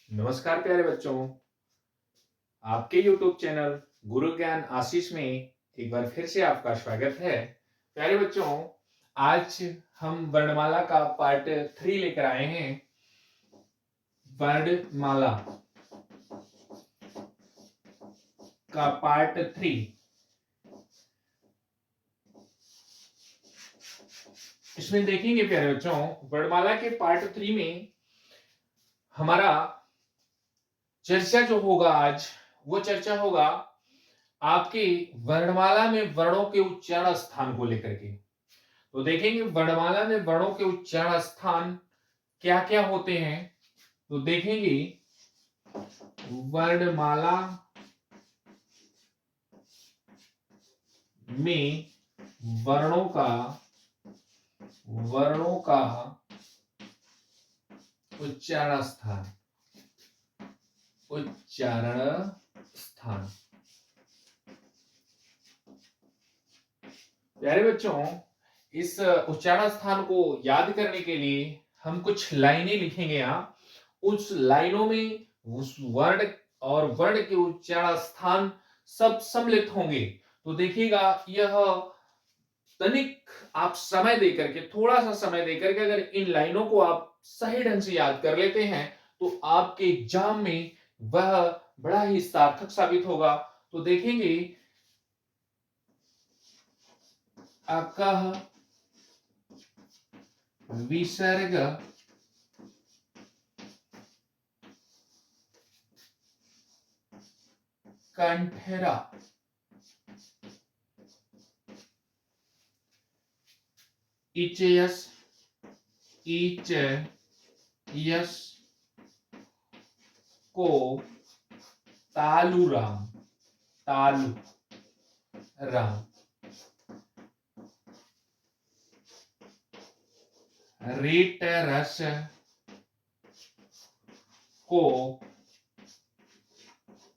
नमस्कार प्यारे बच्चों, आपके YouTube चैनल गुरु ज्ञान आशीष में एक बार फिर से आपका स्वागत है। प्यारे बच्चों, आज हम वर्णमाला का पार्ट 3 लेकर आए हैं। वर्णमाला का पार्ट 3। इसमें देखेंगे प्यारे बच्चों, वर्णमाला के पार्ट 3 में हमारा चर्चा जो होगा आज, वो चर्चा होगा आपकी वर्णमाला में वर्णों के उच्चारण स्थान को लेकर के। तो देखेंगे वर्णमाला में वर्णों के उच्चारण स्थान क्या क्या होते हैं। तो देखेंगे वर्णमाला में वर्णों का उच्चारण स्थान। प्यारे बच्चों, इस उच्चारण स्थान को याद करने के लिए हम कुछ लाइनें लिखेंगे। यहाँ उस लाइनों में उस वर्ण और वर्ण के उच्चारण स्थान सब सम्मिलित होंगे। तो देखिएगा, यह तनिक आप समय देकर के, थोड़ा सा समय देकर के अगर इन लाइनों को आप सही ढंग से याद कर लेते हैं तो आपके एग्जाम में वह बड़ा ही सार्थक साबित होगा। तो देखेंगे, अकह विसर्ग कंठरा, इचयस ईच यस को तालु राम रेट रस को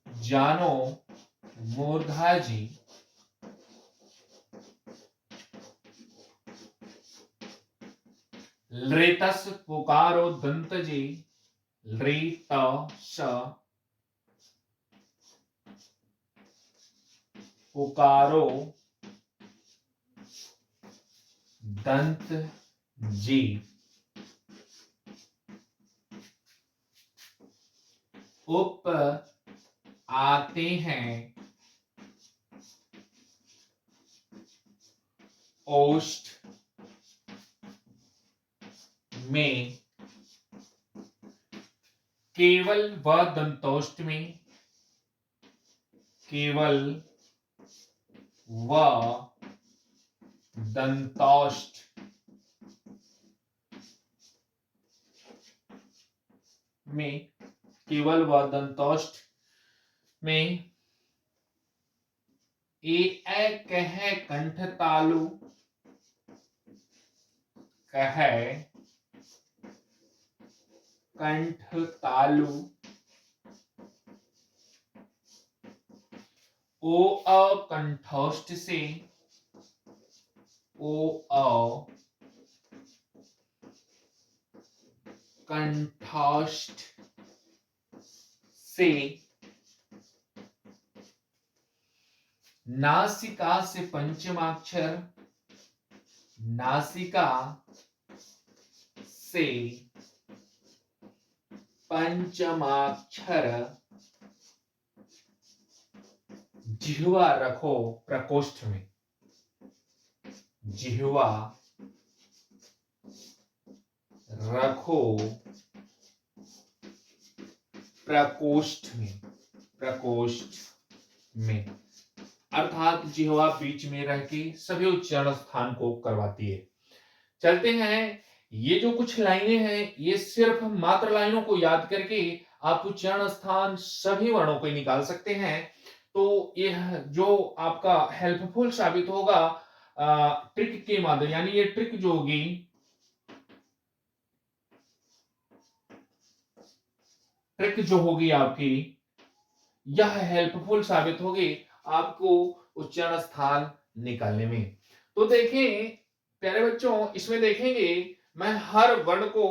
जानो मूर्धा जी, रेतस पुकारो दंत जी, रेतस पुकारो दंत जी। उप आते हैं ओष्ठ में, केवल व दंतोष्ठ में, केवल व दंतोष्ठ में, केवल व दंतोष्ठ में, कह कंठ तालु, कह कंठ तालु, ओ अ कंठोष्ठ से, ओ अ कंठोष्ठ से, नासिका से पंचमाक्षर, नासिका से पंचमाक्षर, जिह्वा रखो प्रकोष्ठ में, जिह्वा रखो प्रकोष्ठ में, अर्थात जिह्वा बीच में रह के सभी उच्चारण स्थान को करवाती है। चलते हैं, ये जो कुछ लाइनें हैं, ये सिर्फ मात्र लाइनों को याद करके आप उच्चारण स्थान सभी वर्णों को निकाल सकते हैं। तो यह जो आपका हेल्पफुल साबित होगा ट्रिक के माध्यम, यानी ये ट्रिक जो होगी, आपकी, यह हेल्पफुल साबित होगी आपको उच्चारण स्थान निकालने में। तो देखें प्यारे बच्चों, इसमें देखेंगे मैं हर वर्ण को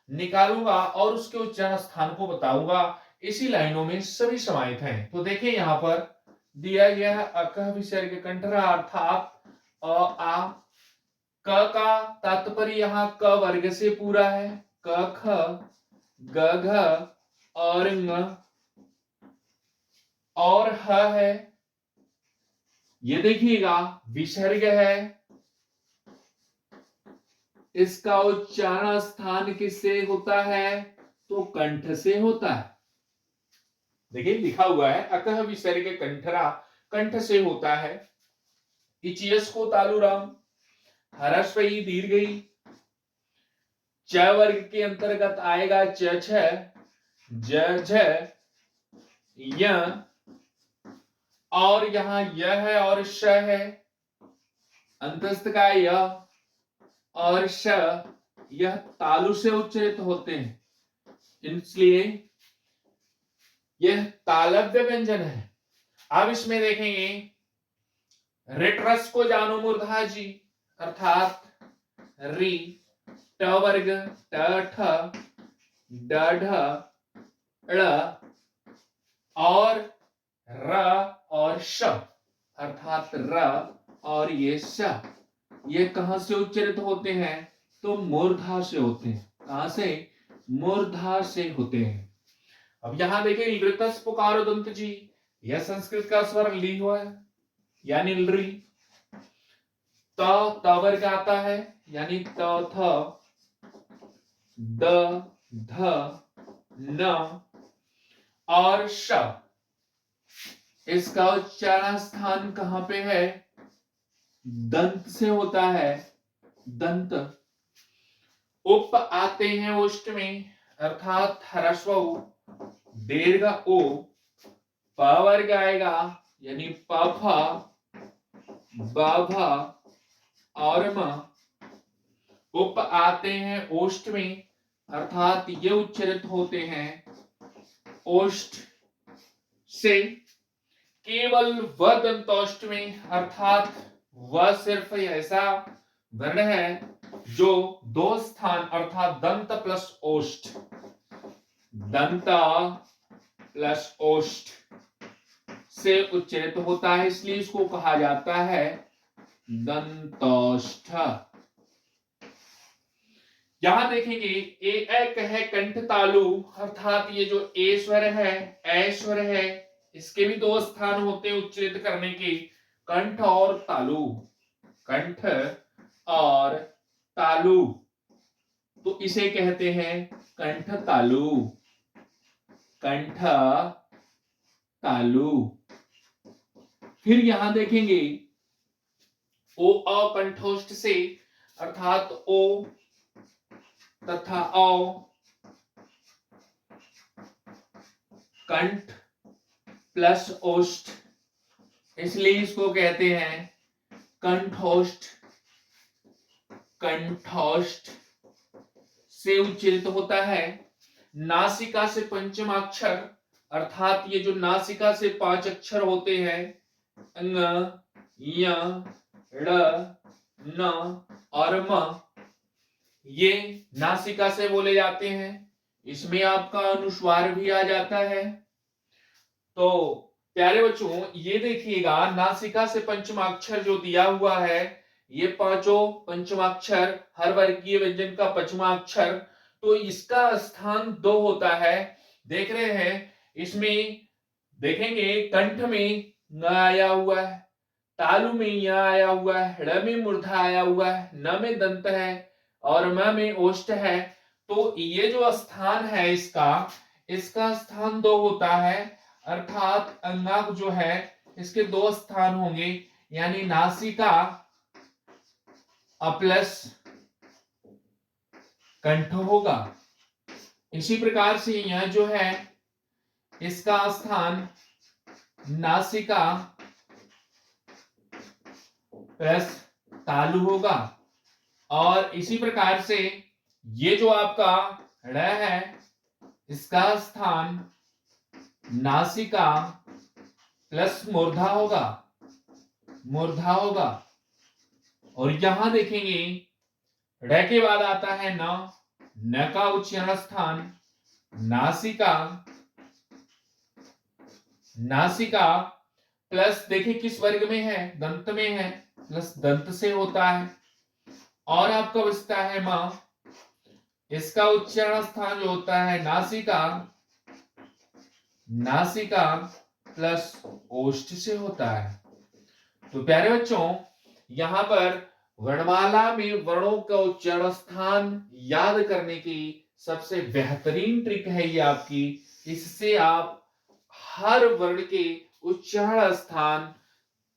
निकालूंगा और उसके उच्चारण स्थान को बताऊंगा। इसी लाइनों में सभी समाहित हैं। तो देखिए यहां पर दिया गया है अकह विसर्ग कंठरा अर्थात अ आ। क का तात्पर्य यहाँ क वर्ग से पूरा है। क ख ग घ और ङ और ह है। ये देखिएगा विसर्ग है, इसका उच्चारण स्थान किससे होता है? तो कंठ से होता है। देखिए लिखा हुआ है अकह विसर्ग कंठरा, कंठ से होता है। इचियस को तालुराम हरस्व ई दीर्घई च वर्ग के अंतर्गत आएगा च छ ज झ य और यहां यह है और श है। अंतस्थ का य और श यह तालु से उच्चारित होते हैं, इसलिए यह तालव्य व्यंजन है। अब इसमें देखेंगे रिटरस को जानो मूर्धा जी अर्थात री ट वर्ग ट ठ ड ढ ड़ और र और श अर्थात र और ये श, ये कहां से उच्चारित होते हैं? तो मूर्धा से होते हैं। कहां से? मूर्धा से होते हैं। अब यहां देखिए लृतस पुकारो दंत जी, यह संस्कृत का स्वर ली हुआ है यानी लृ। त वर्ग आता है यानी त थ द ध न और श, इसका उच्चारण स्थान कहां पे है? दंत से होता है, दंत। उप आते हैं ओष्ठ में अर्थात ह्रस्व उ, दीर्घ ओ, प वर्ग आएगा यानी प फ ब भ और म। उप आते हैं ओष्ठ में अर्थात ये उच्चारित होते हैं ओष्ठ से। केवल व दंतोष्ठ में अर्थात वह सिर्फ ऐसा वर्ण है जो दो स्थान अर्थात दंत प्लस ओष्ठ, दंत प्लस ओष्ठ से उच्चारित होता है, इसलिए इसको कहा जाता है दंतोष्ठ। यहां देखेंगे ए एक है कंठ तालु अर्थात ये जो ए स्वर है, ए स्वर है, इसके भी दो स्थान होते हैं उच्चारित करने के, कंठ और तालु, कंठ और तालु। तो इसे कहते हैं कंठ तालु, कंठ तालु। फिर यहां देखेंगे ओ अकंठोष्ठ से अर्थात ओ तथा औ कंठ प्लस ओष्ठ, इसलिए इसको कहते हैं कंठोष्ठ। कंठोष्ठ से उच्चारित होता है। नासिका से पंचम अक्षर अर्थात ये जो नासिका से 5 अक्षर होते हैं ङ य ड़ न और म, ये नासिका से बोले जाते हैं। इसमें आपका अनुस्वार भी आ जाता है। तो प्यारे बच्चों ये देखिएगा नासिका से पंचमाक्षर जो दिया हुआ है, ये पांचों पंचमाक्षर हर वर्गीय व्यंजन का पंचमाक्षर, तो इसका स्थान 2 होता है। देख रहे हैं इसमें देखेंगे कंठ में न आया हुआ है, तालु में य आया हुआ है, ड़ में मूर्धा आया हुआ है, न में दंत है और म में ओष्ठ है। तो ये जो स्थान है इसका, इसका स्थान 2 होता है अर्थात अंगाक जो है इसके 2 स्थान होंगे यानी नासिका प्लस कंठ होगा। इसी प्रकार से यह जो है इसका स्थान नासिका प्लस तालु होगा और इसी प्रकार से ये जो आपका ड़ है इसका स्थान नासिका प्लस मूर्धा होगा, मूर्धा होगा। और यहां देखेंगे ड़ के बाद आता है न, न का उच्चारण स्थान नासिका, नासिका प्लस देखिए किस वर्ग में है, दंत में है, प्लस दंत से होता है। और आपका बचता है मां, इसका उच्चारण स्थान जो होता है नासिका, नासिका प्लस ओष्ठ से होता है। तो प्यारे बच्चों, यहां पर वर्णमाला में वर्णों का उच्चारण स्थान याद करने की सबसे बेहतरीन ट्रिक है ये आपकी। इससे आप हर वर्ण के उच्चारण स्थान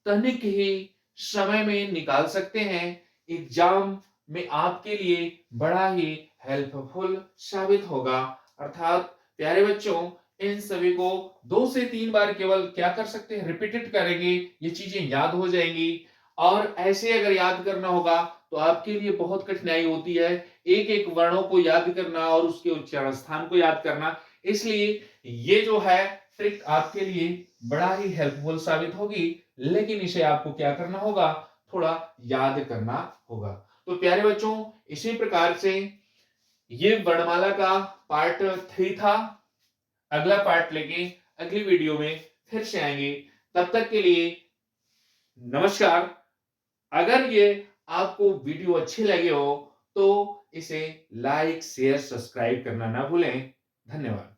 तनिक ही समय में निकाल सकते हैं। एग्जाम में आपके लिए बड़ा ही हेल्पफुल साबित होगा। अर्थात प्यारे बच्चों, इन सभी को 2 से 3 बार केवल क्या कर सकते हैं, रिपीटेड करेंगे, ये चीजें याद हो जाएंगी। और ऐसे अगर याद करना होगा तो आपके लिए बहुत कठिनाई होती है एक एक वर्णों को याद करना और उसके उच्चारण स्थान को याद करना। इसलिए ये जो है ट्रिक आपके लिए बड़ा ही हेल्पफुल साबित होगी, लेकिन इसे आपको क्या करना होगा, थोड़ा याद करना होगा। तो प्यारे बच्चों, इसी प्रकार से ये वर्णमाला का पार्ट 3 था। अगला पार्ट लेके अगली वीडियो में फिर से आएंगे। तब तक के लिए नमस्कार। अगर ये आपको वीडियो अच्छे लगे हो तो इसे लाइक शेयर सब्सक्राइब करना ना भूलें। धन्यवाद।